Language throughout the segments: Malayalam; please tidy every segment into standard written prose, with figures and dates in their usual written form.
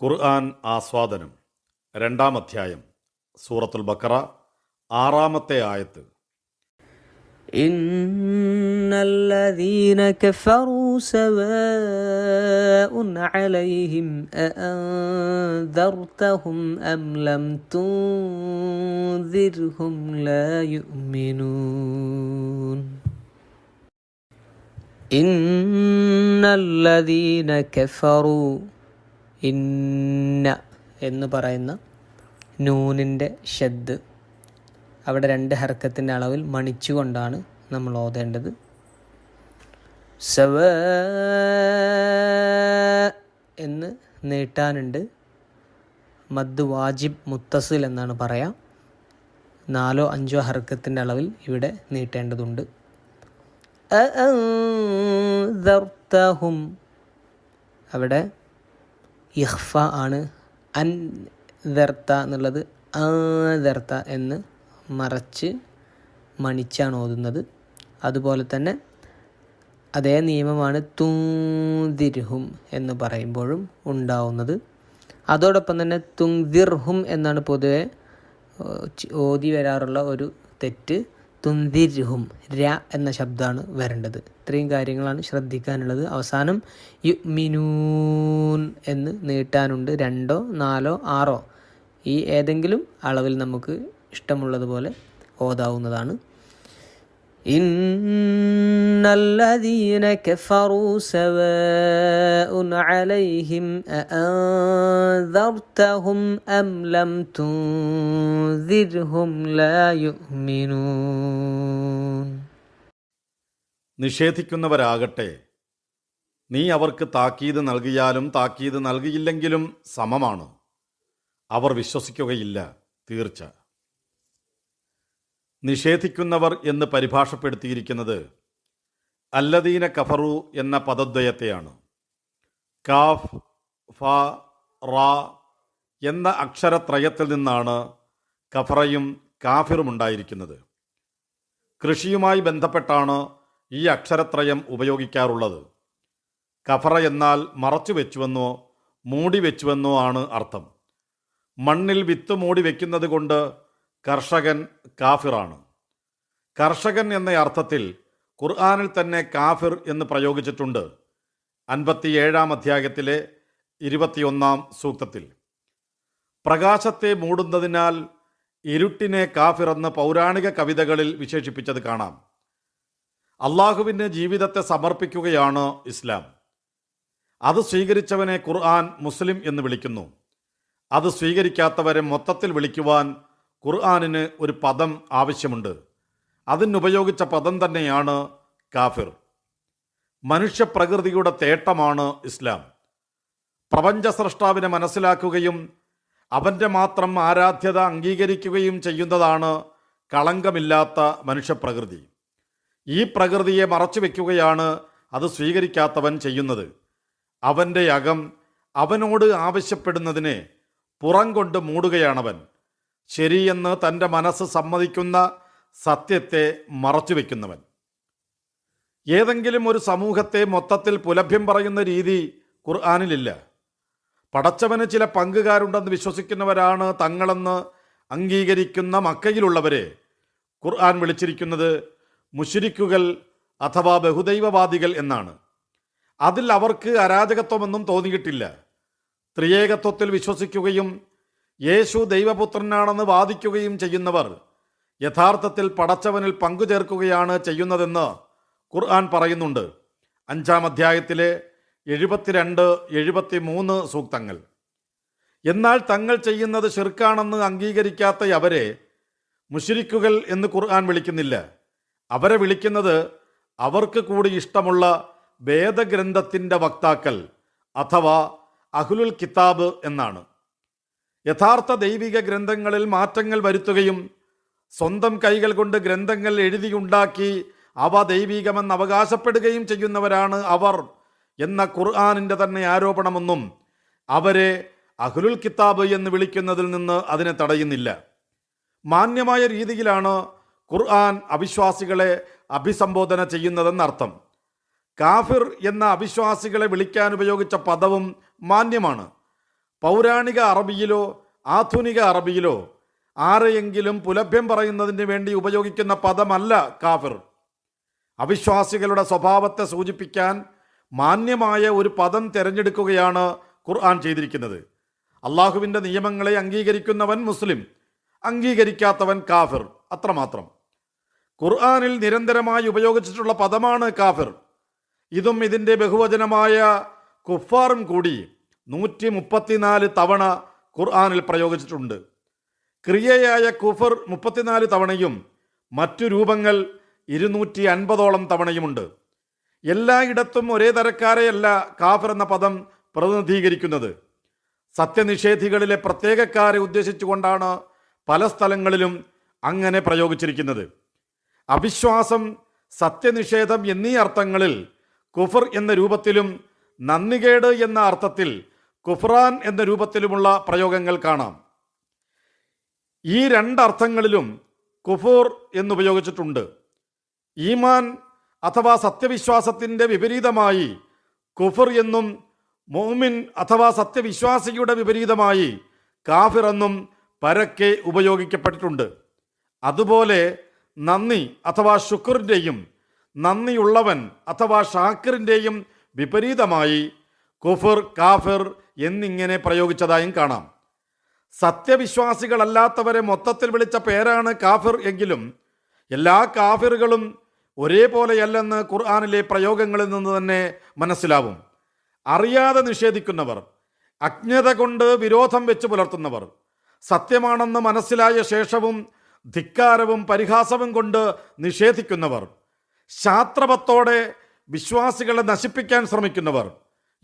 ഖുർആൻ ആസ്വാദനം രണ്ടാം അധ്യായം സൂറത്തുൽ ബഖറ ആറാമത്തെ ആയത്ത്. ഇന്നല്ലദീന കഫറൂ സവാഉൻ അലൈഹിം അഅൻദർതഹും അം ലം തുൻദിർഹും ലാ യുഅ്മിനൂൻ. ഇന്നല്ലദീന കഫറൂ, ഇന്ന എന്ന് പറയുന്ന നൂനിൻ്റെ ഷദ് അവിടെ രണ്ട് ഹർക്കത്തിൻ്റെ അളവിൽ മണിച്ചുകൊണ്ടാണ് നമ്മൾ ഓതേണ്ടത്. സവ എന്ന് നീട്ടാനുണ്ട്. മദ് വാജിബ് മുത്തസിൽ എന്നാണ് പറയാം. 4 or 5 ഹർക്കത്തിൻ്റെ അളവിൽ ഇവിടെ നീട്ടേണ്ടതുണ്ട്. അഅൻദർതഹും അവിടെ ഇഖ്ഫ ആണ്. അൻദർത എന്നുള്ളത് ആദർത എന്ന് മറച്ച് മണിച്ചാണ് ഓതുന്നത്. അതുപോലെ തന്നെ അതേ നിയമമാണ് തുൻദിർഹും എന്ന് പറയുമ്പോഴും ഉണ്ടാവുന്നത്. അതോടൊപ്പം തന്നെ തുൻദിർഹും എന്നാണ് പൊതുവെ ഓതി വരാറുള്ള ഒരു തെറ്റ്. തുൻദിർഹും ര എന്ന ശബ്ദമാണ് വരേണ്ടത്. ഇത്രയും കാര്യങ്ങളാണ് ശ്രദ്ധിക്കാനുള്ളത്. അവസാനം യുഅ്മിനൂൻ എന്ന് നീട്ടാനുണ്ട്. 2, 4, 6 ഈ ഏതെങ്കിലും അളവിൽ നമുക്ക് ഇഷ്ടമുള്ളതുപോലെ ഓതാവുന്നതാണ്. ഇന്നല്ലദീന കഫറൂ സവാഉൻ അലൈഹിം അഅൻദർതഹും അം ലം തുൻദിർഹും ലാ യുഅ്മിനൂൻ. നിഷേധിക്കുന്നവരാകട്ടെ, നീ അവർക്ക് താക്കീത് നൽകിയാലും താക്കീത് നൽകിയില്ലെങ്കിലും സമമാണ്. അവർ വിശ്വസിക്കുകയില്ല, തീർച്ച. നിഷേധിക്കുന്നവർ എന്ന് പരിഭാഷപ്പെടുത്തിയിരിക്കുന്നത് അല്ലദീന കഫറു എന്ന പദദ്വയത്തെയാണ്. കാഫ്, ഫ, റ എന്ന അക്ഷരത്രയത്തിൽ നിന്നാണ് കഫറയും കാഫിറും ഉണ്ടായിരിക്കുന്നത്. കൃഷിയുമായി ബന്ധപ്പെട്ടാണ് ഈ അക്ഷരത്രയം ഉപയോഗിക്കാറുള്ളത്. കഫറ എന്നാൽ മറച്ചു വെച്ചുവെന്നോ മൂടി വെച്ചുവെന്നോ ആണ് അർത്ഥം. മണ്ണിൽ വിത്ത് മൂടി വെക്കുന്നത് കൊണ്ട് കർഷകൻ കാഫിറാണ്. കർഷകൻ എന്ന അർത്ഥത്തിൽ ഖുർആനിൽ തന്നെ കാഫിർ എന്ന് പ്രയോഗിച്ചിട്ടുണ്ട്. 57-ാം അധ്യായത്തിലെ 21-ാം സൂക്തത്തിൽ. പ്രകാശത്തെ മൂടുന്നതിനാൽ ഇരുട്ടിനെ കാഫിർ എന്ന് പൗരാണിക കവിതകളിൽ വിശേഷിപ്പിച്ചത് കാണാം. അള്ളാഹുവിന് ജീവിതത്തെ സമർപ്പിക്കുകയാണ് ഇസ്ലാം. അത് സ്വീകരിച്ചവനെ ഖുർആൻ മുസ്ലിം എന്ന് വിളിക്കുന്നു. അത് സ്വീകരിക്കാത്തവരെ മൊത്തത്തിൽ വിളിക്കുവാൻ ഖുർആനിന് ഒരു പദം ആവശ്യമുണ്ട്. അതിനുപയോഗിച്ച പദം തന്നെയാണ് കാഫിർ. മനുഷ്യപ്രകൃതിയുടെ തേട്ടമാണ് ഇസ്ലാം. പ്രപഞ്ച സ്രഷ്ടാവിനെ മനസ്സിലാക്കുകയും അവൻ്റെ മാത്രം ആരാധ്യത അംഗീകരിക്കുകയും ചെയ്യുന്നതാണ് കളങ്കമില്ലാത്ത മനുഷ്യപ്രകൃതി. ഈ പ്രകൃതിയെ മറച്ചു വയ്ക്കുകയാണ് അത് സ്വീകരിക്കാത്തവൻ ചെയ്യുന്നത്. അവൻ്റെ അകം അവനോട് ആവശ്യപ്പെടുന്നതിനെ പുറം കൊണ്ട് മൂടുകയാണവൻ. ശരിയെന്ന് തൻ്റെ മനസ്സ് സമ്മതിക്കുന്ന സത്യത്തെ മറച്ചു വയ്ക്കുന്നവൻ. ഏതെങ്കിലും ഒരു സമൂഹത്തെ മൊത്തത്തിൽ പുലഭ്യം പറയുന്ന രീതി ഖുർആനിലില്ല. പടച്ചവന് ചില പങ്കുകാരുണ്ടെന്ന് വിശ്വസിക്കുന്നവരാണ് തങ്ങളെന്ന് അംഗീകരിക്കുന്ന മക്കയിലുള്ളവരെ ഖുർആൻ വിളിച്ചിരിക്കുന്നത് മുശ്രിക്കുകൾ അഥവാ ബഹുദൈവവാദികൾ എന്നാണ്. അതിൽ അവർക്ക് അരാജകത്വമൊന്നും തോന്നിയിട്ടില്ല. ത്രിയേകത്വത്തിൽ വിശ്വസിക്കുകയും യേശു ദൈവപുത്രനാണെന്ന് വാദിക്കുകയും ചെയ്യുന്നവർ യഥാർത്ഥത്തിൽ പടച്ചവനിൽ പങ്കുചേർക്കുകയാണ് ചെയ്യുന്നതെന്ന് ഖുർആൻ പറയുന്നുണ്ട്. 5-ാം അധ്യായത്തിലെ 72, 73 സൂക്തങ്ങൾ. എന്നാൽ തങ്ങൾ ചെയ്യുന്നത് ശിർക്കാണെന്ന് അംഗീകരിക്കാത്ത അവരെ മുശ്രിക്കുകൾ എന്ന് ഖുർആൻ വിളിക്കുന്നില്ല. അവരെ വിളിക്കുന്നത് അവർക്ക് കൂടി ഇഷ്ടമുള്ള വേദഗ്രന്ഥത്തിൻ്റെ വക്താക്കൾ അഥവാ അഹ്ലുൽ കിതാബ് എന്നാണ്. യഥാർത്ഥ ദൈവിക ഗ്രന്ഥങ്ങളിൽ മാറ്റങ്ങൾ വരുത്തുകയും സ്വന്തം കൈകൾ കൊണ്ട് ഗ്രന്ഥങ്ങൾ എഴുതിയുണ്ടാക്കി അവ ദൈവികമെന്ന് അവകാശപ്പെടുകയും ചെയ്യുന്നവരാണ് അവർ എന്ന ഖുർആനിൻ്റെ തന്നെ ആരോപണമൊന്നും അവരെ അഹ്ലുൽ കിതാബ് എന്ന് വിളിക്കുന്നതിൽ നിന്ന് അതിനെ തടയുന്നില്ല. മാന്യമായ രീതിയിലാണ് ഖുർആൻ അവിശ്വാസികളെ അഭിസംബോധന ചെയ്യുന്നതെന്നർത്ഥം. കാഫിർ എന്ന അവിശ്വാസികളെ വിളിക്കാൻ ഉപയോഗിച്ച പദവും മാന്യമാണ്. പൗരാണിക അറബിയിലോ ആധുനിക അറബിയിലോ ആരെയെങ്കിലും പുലഭ്യം പറയുന്നതിന് വേണ്ടി ഉപയോഗിക്കുന്ന പദമല്ല കാഫിർ. അവിശ്വാസികളുടെ സ്വഭാവത്തെ സൂചിപ്പിക്കാൻ മാന്യമായ ഒരു പദം തിരഞ്ഞെടുക്കുകയാണ് ഖുർആൻ ചെയ്തിരിക്കുന്നത്. അള്ളാഹുവിൻ്റെ നിയമങ്ങളെ അംഗീകരിക്കുന്നവൻ മുസ്ലിം, അംഗീകരിക്കാത്തവൻ കാഫിർ, അത്രമാത്രം. ഖുർആനിൽ നിരന്തരമായി ഉപയോഗിച്ചിട്ടുള്ള പദമാണ് കാഫിർ. ഇതും ഇതിൻ്റെ ബഹുവചനമായ കുഫാറും കൂടി 134 തവണ ഖുർആനിൽ പ്രയോഗിച്ചിട്ടുണ്ട്. ക്രിയയായ കുഫർ 34 തവണയും മറ്റു രൂപങ്ങൾ 250ഓളം തവണയുമുണ്ട്. എല്ലായിടത്തും ഒരേ തരക്കാരെയല്ല കാഫിർ എന്ന പദം പ്രതിനിധീകരിക്കുന്നത്. സത്യനിഷേധികളിലെ പ്രത്യേകക്കാരെ ഉദ്ദേശിച്ചുകൊണ്ടാണ് പല സ്ഥലങ്ങളിലും അങ്ങനെ പ്രയോഗിച്ചിരിക്കുന്നത്. അവിശ്വാസം, സത്യനിഷേധം എന്നീ അർത്ഥങ്ങളിൽ കുഫർ എന്ന രൂപത്തിലും നന്ദികേട് എന്ന അർത്ഥത്തിൽ കുഫ്രാൻ എന്ന രൂപത്തിലുമുള്ള പ്രയോഗങ്ങൾ കാണാം. ഈ രണ്ടർത്ഥങ്ങളിലും കുഫൂർ എന്നുപയോഗിച്ചിട്ടുണ്ട്. ഈമാൻ അഥവാ സത്യവിശ്വാസത്തിൻ്റെ വിപരീതമായി കുഫർ എന്നും മുഅ്മിൻ അഥവാ സത്യവിശ്വാസിയുടെ വിപരീതമായി കാഫിർ എന്നും പരക്കെ ഉപയോഗിക്കപ്പെട്ടിട്ടുണ്ട്. അതുപോലെ നന്ദി അഥവാ ശുക്റിൻ്റെയും നന്ദിയുള്ളവൻ അഥവാ ഷാക്കിറിൻ്റെയും വിപരീതമായി കുഫർ, കാഫിർ എന്നിങ്ങനെ പ്രയോഗിച്ചതായും കാണാം. സത്യവിശ്വാസികളല്ലാത്തവരെ മൊത്തത്തിൽ വിളിച്ച പേരാണ് കാഫിർ എങ്കിലും എല്ലാ കാഫിറുകളും ഒരേപോലെയല്ലെന്ന് ഖുർആനിലെ പ്രയോഗങ്ങളിൽ നിന്ന് തന്നെ മനസ്സിലാവും. അറിയാതെ നിഷേധിക്കുന്നവർ, അജ്ഞത കൊണ്ട് വിരോധം വെച്ച് പുലർത്തുന്നവർ, സത്യമാണെന്ന് മനസ്സിലായ ശേഷവും ധിക്കാരവും പരിഹാസവും കൊണ്ട് നിഷേധിക്കുന്നവർ, ശാസ്ത്രവത്തോടെ വിശ്വാസികളെ നശിപ്പിക്കാൻ ശ്രമിക്കുന്നവർ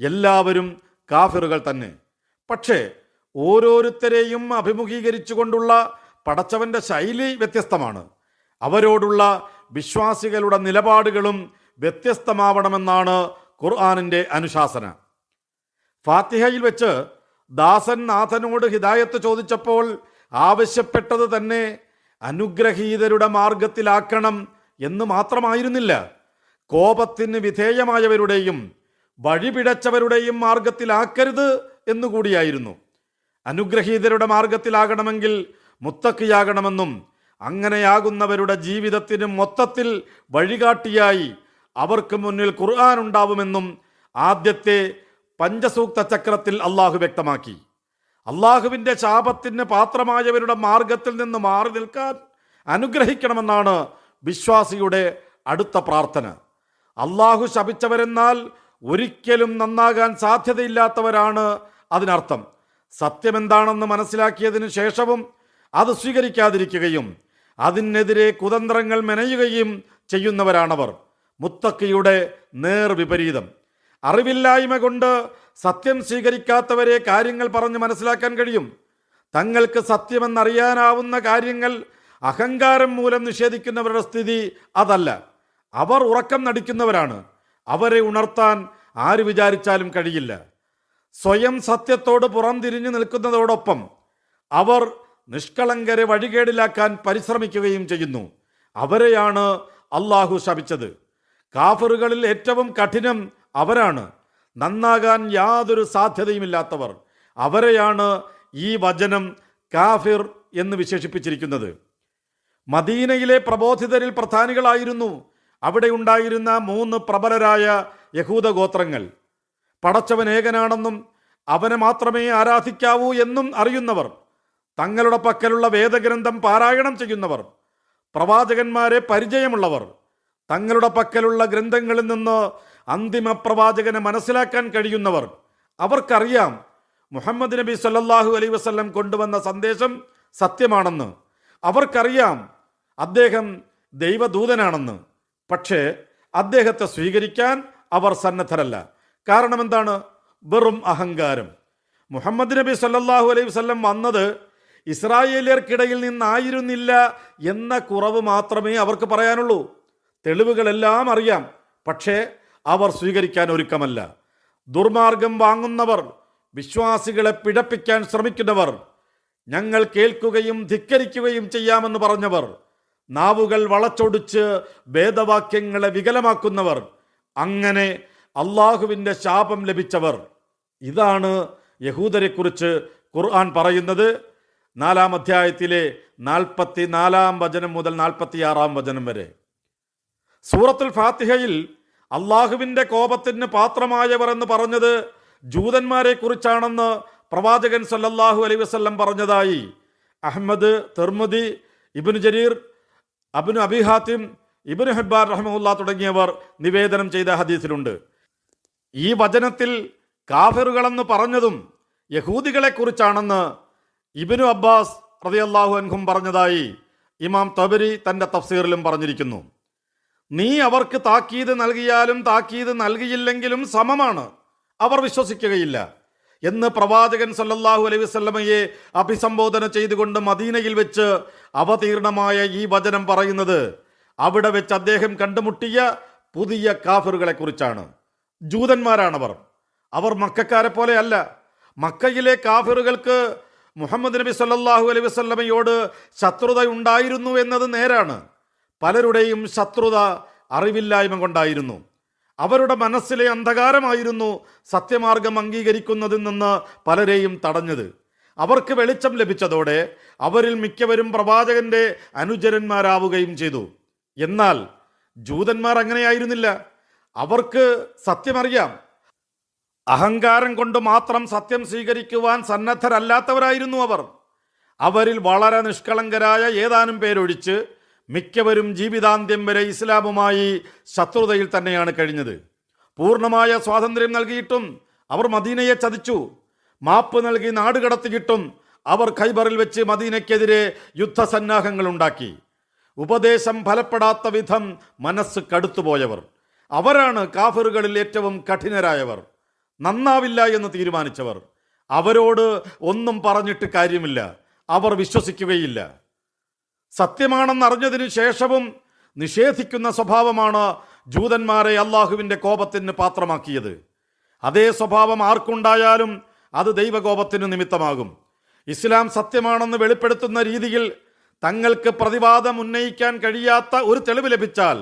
എല്ലാവരും കാഫിറുകൾ തന്നെ. പക്ഷേ ഓരോരുത്തരെയും അഭിമുഖീകരിച്ചുകൊണ്ടുള്ള പടച്ചവൻ്റെ ശൈലി വ്യത്യസ്തമാണ്. അവരോടുള്ള വിശ്വാസികളുടെ നിലപാടുകളും വ്യത്യസ്തമാവണമെന്നാണ് ഖുർആനിൻ്റെ അനുശാസന. ഫാത്തിഹയിൽ വെച്ച് ദാസൻ നാഥനോട് ഹിദായത്ത് ചോദിച്ചപ്പോൾ ആവശ്യപ്പെട്ടത് തന്നെ അനുഗ്രഹീതരുടെ മാർഗത്തിലാക്കണം എന്ന് മാത്രമായിരുന്നില്ല, കോപത്തിന് വിധേയമായവരുടെയും വഴിപിഴച്ചവരുടെയും മാർഗത്തിലാക്കരുത് എന്നുകൂടിയായിരുന്നു. അനുഗ്രഹീതരുടെ മാർഗത്തിലാകണമെങ്കിൽ മുത്തക്കിയാകണമെന്നും അങ്ങനെയാകുന്നവരുടെ ജീവിതത്തിന് മൊത്തത്തിൽ വഴികാട്ടിയായി അവർക്ക് മുന്നിൽ ഖുർആൻ ഉണ്ടാവുമെന്നും ആദ്യത്തെ പഞ്ചസൂക്ത ചക്രത്തിൽ അള്ളാഹു വ്യക്തമാക്കി. അള്ളാഹുവിൻ്റെ ശാപത്തിന് പാത്രമായവരുടെ മാർഗത്തിൽ നിന്ന് മാറി നിൽക്കാൻ അനുഗ്രഹിക്കണമെന്നാണ് വിശ്വാസിയുടെ അടുത്ത പ്രാർത്ഥന. അള്ളാഹു ശപിച്ചവരെന്നാൽ ഒരിക്കലും നന്നാകാൻ സാധ്യതയില്ലാത്തവരാണ് അതിനർത്ഥം. സത്യമെന്താണെന്ന് മനസ്സിലാക്കിയതിനു ശേഷവും അത് സ്വീകരിക്കാതിരിക്കുകയും അതിനെതിരെ കുതന്ത്രങ്ങൾ മെനയുകയും ചെയ്യുന്നവരാണവർ. മുത്തക്കിയുടെ നേർ വിപരീതം. അറിവില്ലായ്മ കൊണ്ട് സത്യം സ്വീകരിക്കാത്തവരെ കാര്യങ്ങൾ പറഞ്ഞ് മനസ്സിലാക്കാൻ കഴിയും. തങ്ങൾക്ക് സത്യമെന്നറിയാനാവുന്ന കാര്യങ്ങൾ അഹങ്കാരം മൂലം നിഷേധിക്കുന്നവരുടെ സ്ഥിതി അതല്ല. അവർ ഉറക്കം നടിക്കുന്നവരാണ്. അവരെ ഉണർത്താൻ ആര് വിചാരിച്ചാലും കഴിയില്ല. സ്വയം സത്യത്തോട് പുറംതിരിഞ്ഞു നിൽക്കുന്നതോടൊപ്പം അവർ നിഷ്കളങ്കരെ വഴികേടിലാക്കാൻ പരിശ്രമിക്കുകയും ചെയ്യുന്നു. അവരെയാണ് അള്ളാഹു ശപിച്ചത്. കാഫിറുകളിൽ ഏറ്റവും കഠിനം അവരാണ്. നന്നാകാൻ യാതൊരു സാധ്യതയുമില്ലാത്തവർ. അവരെയാണ് ഈ വചനം കാഫിർ എന്ന് വിശേഷിപ്പിച്ചിരിക്കുന്നത്. മദീനയിലെ പ്രബോധിതരിൽ പ്രധാനികളായിരുന്നു അവിടെ ഉണ്ടായിരുന്ന 3 പ്രബലരായ യഹൂദ ഗോത്രങ്ങൾ. പടച്ചവൻ ഏകനാണെന്നും അവനെ മാത്രമേ ആരാധിക്കാവൂ എന്നും അറിയുന്നവർ, തങ്ങളുടെ പക്കലുള്ള വേദഗ്രന്ഥം പാരായണം ചെയ്യുന്നവർ, പ്രവാചകന്മാരെ പരിചയമുള്ളവർ, തങ്ങളുടെ പക്കലുള്ള ഗ്രന്ഥങ്ങളിൽ നിന്ന് അന്തിമ പ്രവാചകനെ മനസ്സിലാക്കാൻ കഴിയുന്നവർ. അവർക്കറിയാം മുഹമ്മദ് നബി സല്ലല്ലാഹു അലൈഹി വസല്ലം കൊണ്ടുവന്ന സന്ദേശം സത്യമാണെന്ന്. അവർക്കറിയാം അദ്ദേഹം ദൈവദൂതനാണെന്ന്. പക്ഷേ അദ്ദേഹത്തെ സ്വീകരിക്കാൻ അവർ സന്നദ്ധരല്ല. കാരണം എന്താണ്? വെറും അഹങ്കാരം. മുഹമ്മദ് നബി സല്ലല്ലാഹു അലൈഹി വസല്ലം വന്നത് ഇസ്രായേലിയർക്കിടയിൽ നിന്നായിരുന്നില്ല എന്ന കുറവ് മാത്രമേ അവർക്ക് പറയാനുള്ളൂ. തെളിവുകളെല്ലാം അറിയാം, പക്ഷേ അവർ സ്വീകരിക്കാൻ ഒരുക്കമല്ല. ദുർമാർഗം വാങ്ങുന്നവർ, വിശ്വാസികളെ പിഴപ്പിക്കാൻ ശ്രമിക്കുന്നവർ, ഞങ്ങൾ കേൾക്കുകയും ധിക്കരിക്കുകയും ചെയ്യാമെന്ന് പറഞ്ഞവർ, നാവുകൾ വളച്ചൊടിച്ച് വേദവാക്യങ്ങളെ വികലമാക്കുന്നവർ, അങ്ങനെ അള്ളാഹുവിൻ്റെ ശാപം ലഭിച്ചവർ. ഇതാണ് യഹൂദരെക്കുറിച്ച് ഖുർആൻ പറയുന്നത് 4-ാം അധ്യായത്തിലെ 44-ാം വചനം മുതൽ 46-ാം വചനം വരെ. സൂറത്തുൽ ഫാത്തിഹയിൽ അള്ളാഹുവിൻ്റെ കോപത്തിന് പാത്രമായവർ എന്ന് പറഞ്ഞത് ജൂതന്മാരെ കുറിച്ചാണെന്ന് പ്രവാചകൻ സല്ലല്ലാഹു അലൈഹി വസല്ലം പറഞ്ഞതായി അഹ്മദ്, തിർമിദി, ഇബ്നു ജരീർ, അബ്നു അബി ഹാത്തിം, ഇബ്നു ഹിബ്ബാൻ റഹിമഹുല്ലാ തുടങ്ങിയവർ നിവേദനം ചെയ്ത ഹദീസിലുണ്ട്. ഈ വചനത്തിൽ കാഫിറുകളെന്ന് പറഞ്ഞതും യഹൂദികളെ കുറിച്ചാണെന്ന് ഇബ്നു അബ്ബാസ് റളിയല്ലാഹു അൻഹും പറഞ്ഞതായി ഇമാം തബരി തൻ്റെ തഫ്സീറിലും പറഞ്ഞിരിക്കുന്നു. നീ അവർക്ക് താക്കീത് നൽകിയാലും താക്കീത് നൽകിയില്ലെങ്കിലും സമമാണ്, അവർ വിശ്വസിക്കുകയില്ല എന്ന് പ്രവാചകൻ സല്ലല്ലാഹു അലൈഹി വസല്ലമയെ അഭിസംബോധന ചെയ്തുകൊണ്ട് മദീനയിൽ വെച്ച് അവതീർണമായ ഈ വചനം പറയുന്നത് അവിടെ വെച്ച് അദ്ദേഹം കണ്ടുമുട്ടിയ പുതിയ കാഫിറുകളെ കുറിച്ചാണ്. ജൂതന്മാരാണവർ. അവർ മക്കക്കാരെ പോലെ അല്ല. മക്കയിലെ കാഫിറുകൾക്ക് മുഹമ്മദ് നബി സല്ലല്ലാഹു അലൈഹി വസല്ലമയോട് ശത്രുത ഉണ്ടായിരുന്നു എന്നത് നേരാണ്. പലരുടെയും ശത്രുത അറിവില്ലായ്മ കൊണ്ടായിരുന്നു. അവരുടെ മനസ്സിലെ അന്ധകാരമായിരുന്നു സത്യമാർഗം അംഗീകരിക്കുന്നതിൽ നിന്ന് പലരെയും തടഞ്ഞത്. അവർക്ക് വെളിച്ചം ലഭിച്ചതോടെ അവരിൽ മിക്കവരും പ്രവാചകന്റെ അനുചരന്മാരാവുകയും ചെയ്തു. എന്നാൽ ജൂതന്മാർ അങ്ങനെയായിരുന്നില്ല. അവർക്ക് സത്യമറിയാം. അഹങ്കാരം കൊണ്ട് മാത്രം സത്യം സ്വീകരിക്കുവാൻ സന്നദ്ധരല്ലാത്തവരായിരുന്നു അവർ. അവരിൽ വളരെ നിഷ്കളങ്കരായ ഏതാനും പേരൊഴിച്ച് മിക്കവരും ജീവിതാന്ത്യം വരെ ഇസ്ലാമുമായി ശത്രുതയിൽ തന്നെയാണ് കഴിഞ്ഞത്. പൂർണ്ണമായ സ്വാതന്ത്ര്യം നൽകിയിട്ടും അവർ മദീനയെ ചതിച്ചു. മാപ്പ് നൽകി നാടുകടത്തിയിട്ടും അവർ ഖൈബറിൽ വെച്ച് മദീനയ്ക്കെതിരെ യുദ്ധസന്നാഹങ്ങൾ ഉണ്ടാക്കി. ഉപദേശം ഫലപ്പെടാത്ത വിധം മനസ്സ് കടുത്തുപോയവർ അവരാണ് കാഫിറുകളിൽ ഏറ്റവും കഠിനരായവർ. നന്നാവില്ല എന്ന് തീരുമാനിച്ചവർ. അവരോട് ഒന്നും പറഞ്ഞിട്ട് കാര്യമില്ല, അവർ വിശ്വസിക്കുകയില്ല. സത്യമാണെന്നറിഞ്ഞതിനു ശേഷവും നിഷേധിക്കുന്ന സ്വഭാവമാണ് ജൂതന്മാരെ അള്ളാഹുവിൻ്റെ കോപത്തിന് പാത്രമാക്കിയത്. അതേ സ്വഭാവം ആർക്കുണ്ടായാലും അത് ദൈവകോപത്തിന് നിമിത്തമാകും. ഇസ്ലാം സത്യമാണെന്ന് വെളിപ്പെടുത്തുന്ന രീതിയിൽ തങ്ങൾക്ക് പ്രതിവാദം ഉന്നയിക്കാൻ കഴിയാത്ത ഒരു തെളിവ് ലഭിച്ചാൽ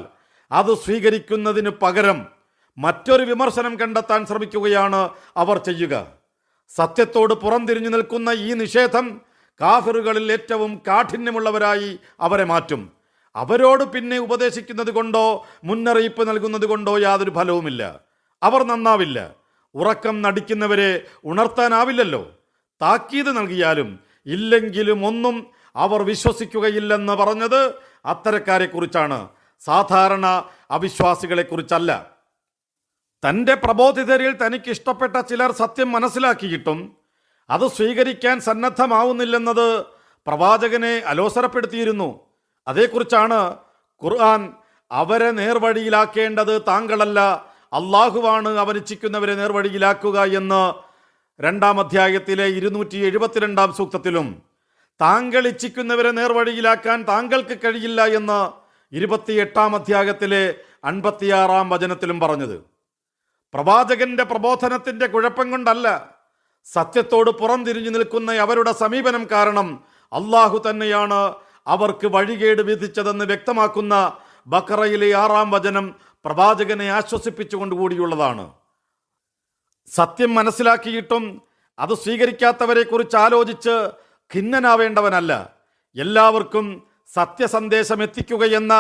അത് സ്വീകരിക്കുന്നതിന് പകരം മറ്റൊരു വിമർശനം കണ്ടെത്താൻ ശ്രമിക്കുകയാണ് അവർ ചെയ്യുക. സത്യത്തോട് പുറംതിരിഞ്ഞു നിൽക്കുന്ന ഈ നിഷേധം കാഫിറുകളിൽ ഏറ്റവും കാഠിന്യമുള്ളവരായി അവരെ മാറ്റും. അവരോട് പിന്നെ ഉപദേശിക്കുന്നത് കൊണ്ടോ മുന്നറിയിപ്പ് നൽകുന്നത് കൊണ്ടോ യാതൊരു ഫലവുമില്ല. അവർ നന്നാവില്ല. ഉറക്കം നടിക്കുന്നവരെ ഉണർത്താനാവില്ലല്ലോ. താക്കീത് നൽകിയാലും ഇല്ലെങ്കിലും ഒന്നും അവർ വിശ്വസിക്കുകയില്ലെന്ന് പറഞ്ഞത് അത്തരക്കാരെക്കുറിച്ചാണ്, സാധാരണ അവിശ്വാസികളെക്കുറിച്ചല്ല. തൻ്റെ പ്രബോധിതരിൽ തനിക്കിഷ്ടപ്പെട്ട ചിലർ സത്യം മനസ്സിലാക്കിയിട്ടും അത് സ്വീകരിക്കാൻ സന്നദ്ധമാവുന്നില്ലെന്നത് പ്രവാചകനെ അലോസരപ്പെടുത്തിയിരുന്നു. അതേക്കുറിച്ചാണ് ഖുർആൻ അവരെ നേർവഴിയിലാക്കേണ്ടത് താങ്കളല്ല, അള്ളാഹുവാണ് അവനിച്ഛിക്കുന്നവരെ നേർവഴിയിലാക്കുക എന്ന് 2-ാം അധ്യായത്തിലെ 272-ാം സൂക്തത്തിലും താങ്കൾ ഇച്ഛിക്കുന്നവരെ നേർവഴിയിലാക്കാൻ താങ്കൾക്ക് കഴിയില്ല എന്ന് 28-ാം അധ്യായത്തിലെ 56-ാം വചനത്തിലും പറഞ്ഞത്. പ്രവാചകന്റെ പ്രബോധനത്തിന്റെ കുഴപ്പം കൊണ്ടല്ല, സത്യത്തോട് പുറംതിരിഞ്ഞു നിൽക്കുന്ന അവരുടെ സമീപനം കാരണം അള്ളാഹു തന്നെയാണ് അവർക്ക് വഴികേട് വിധിച്ചതെന്ന് വ്യക്തമാക്കുന്ന ബഖറയിലെ 6-ാം വചനം പ്രവാചകനെ ആശ്വസിപ്പിച്ചുകൊണ്ടുകൂടിയുള്ളതാണ്. സത്യം മനസ്സിലാക്കിയിട്ടും അത് സ്വീകരിക്കാത്തവരെ കുറിച്ച് ആലോചിച്ച് ഖിന്നനാവേണ്ടവനല്ല. എല്ലാവർക്കും സത്യസന്ദേശം എത്തിക്കുകയെന്ന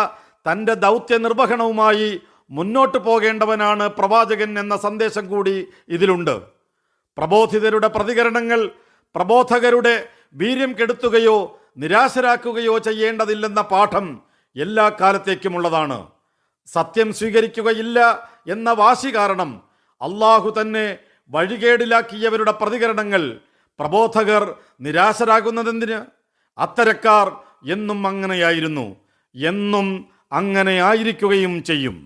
തൻ്റെ ദൗത്യ നിർവഹണവുമായി മുന്നോട്ട് പോകേണ്ടവനാണ് പ്രവാചകൻ എന്ന സന്ദേശം കൂടി ഇതിലുണ്ട്. പ്രബോധിതരുടെ പ്രതികരണങ്ങൾ പ്രബോധകരുടെ വീര്യം കെടുത്തുകയോ നിരാശരാക്കുകയോ ചെയ്യേണ്ടതില്ലെന്ന പാഠം എല്ലാ കാലത്തേക്കുമുള്ളതാണ്. സത്യം സ്വീകരിക്കുകയില്ല എന്ന വാശി കാരണം അള്ളാഹു തന്നെ വഴികേടിലാക്കിയവരുടെ പ്രതികരണങ്ങൾ പ്രബോധകർ നിരാശരാകുന്നതെന്തിന്? അത്തരക്കാർ എന്നും അങ്ങനെയായിരുന്നു, എന്നും അങ്ങനെ ആയിരിക്കുകയും ചെയ്യും.